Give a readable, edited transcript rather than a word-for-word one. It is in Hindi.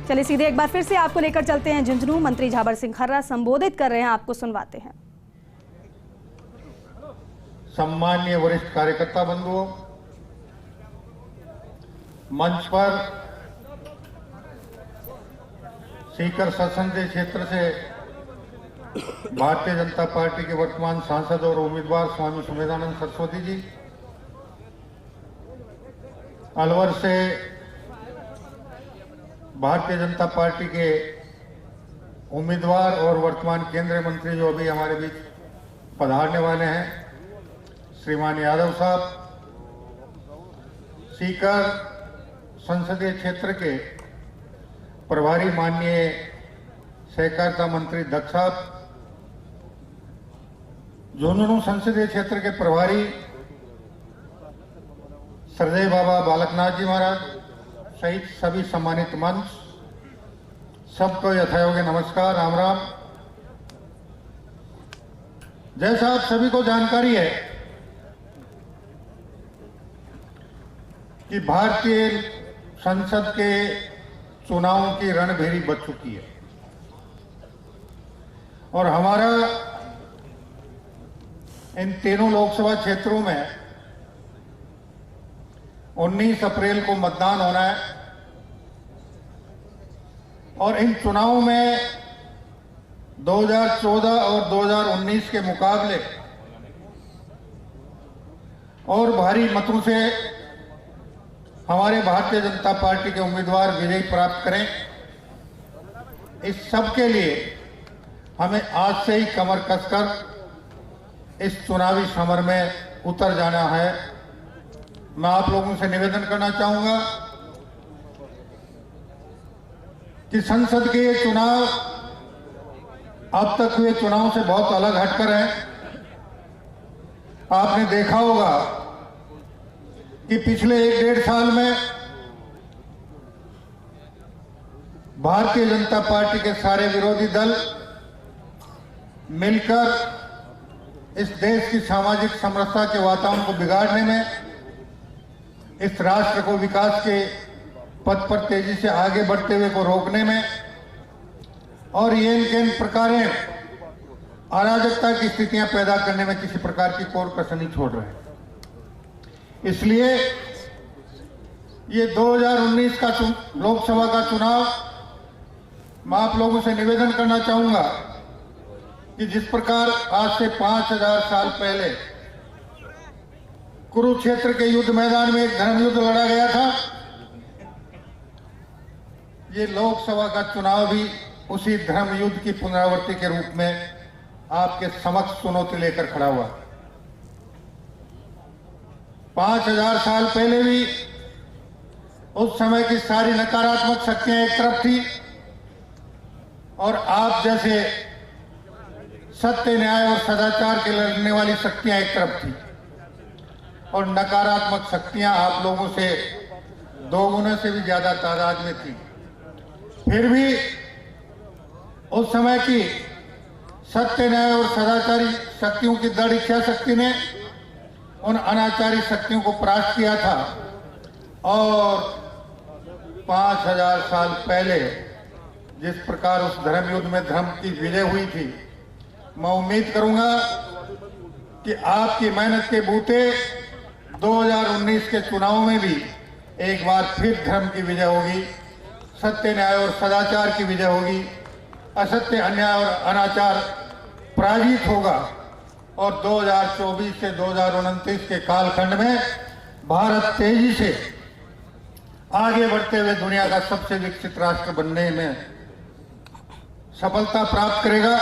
चलिए सीधे एक बार फिर से आपको लेकर चलते हैं झुंझुनू। मंत्री झाबर सिंह खर्रा संबोधित कर रहे हैं, आपको सुनवाते हैं। सम्माननीय वरिष्ठ कार्यकर्ता बंधुओं, मंच पर सीकर संसदीय क्षेत्र से भारतीय जनता पार्टी के वर्तमान सांसद और उम्मीदवार स्वामी सुमेधानंद सरस्वती जी, अलवर से भारतीय जनता पार्टी के उम्मीदवार और वर्तमान केंद्रीय मंत्री जो अभी हमारे बीच पधारने वाले हैं, श्रीमान यादव साहब, सीकर संसदीय क्षेत्र के प्रभारी माननीय सहकारिता मंत्री दक्ष साहब, झुंझुनू संसदीय क्षेत्र के प्रभारी सरदेव बाबा बालकनाथ जी महाराज सहित सभी सम्मानित मंच, सबको यथायोग्य नमस्कार, राम राम। जैसा आप सभी को जानकारी है कि भारतीय संसद के चुनावों की रणभेरी बच चुकी है और हमारा इन तीनों लोकसभा क्षेत्रों में 19 अप्रैल को मतदान होना है और इन चुनावों में 2014 और 2019 के मुकाबले और भारी मतों से हमारे भारतीय जनता पार्टी के उम्मीदवार विजय प्राप्त करें। इस सब के लिए हमें आज से ही कमर कसकर इस चुनावी समर में उतर जाना है। मैं आप लोगों से निवेदन करना चाहूंगा कि संसद के ये चुनाव अब तक हुए चुनाव से बहुत अलग हटकर है। आपने देखा होगा कि पिछले 1-1.5 साल में भारतीय जनता पार्टी के सारे विरोधी दल मिलकर इस देश की सामाजिक समरसता के वातावरण को बिगाड़ने में, इस राष्ट्र को विकास के पथ पर तेजी से आगे बढ़ते हुए को रोकने में और ये इन प्रकार अराजकता की स्थितियां पैदा करने में किसी प्रकार की कोर कसर नहीं छोड़ रहे हैं। इसलिए ये 2019 का लोकसभा का चुनाव, मैं आप लोगों से निवेदन करना चाहूंगा कि जिस प्रकार आज से 5000 साल पहले कुरुक्षेत्र के युद्ध मैदान में एक धर्म युद्ध लड़ा गया था, ये लोकसभा का चुनाव भी उसी धर्म युद्ध की पुनरावृत्ति के रूप में आपके समक्ष चुनौती लेकर खड़ा हुआ। 5000 साल पहले भी उस समय की सारी नकारात्मक शक्तियां एक तरफ थी और आप जैसे सत्य, न्याय और सदाचार के लड़ने वाली शक्तियां एक तरफ थी और नकारात्मक शक्तियां आप लोगों से 2 गुने से भी ज्यादा तादाद में थी। फिर भी उस समय की सत्य, न्याय और सदाचारी शक्तियों की दृढ़ इच्छा शक्ति ने उन अनाचारी शक्तियों को परास्त किया था और 5000 साल पहले जिस प्रकार उस धर्म युद्ध में धर्म की विजय हुई थी, मैं उम्मीद करूंगा कि आपकी मेहनत के बूते 2019 के चुनाव में भी एक बार फिर धर्म की विजय होगी, सत्य, न्याय और सदाचार की विजय होगी, असत्य, अन्याय और अनाचार पराजित होगा और 2024 से 2029 के कालखंड में भारत तेजी से आगे बढ़ते हुए दुनिया का सबसे विकसित राष्ट्र बनने में सफलता प्राप्त करेगा।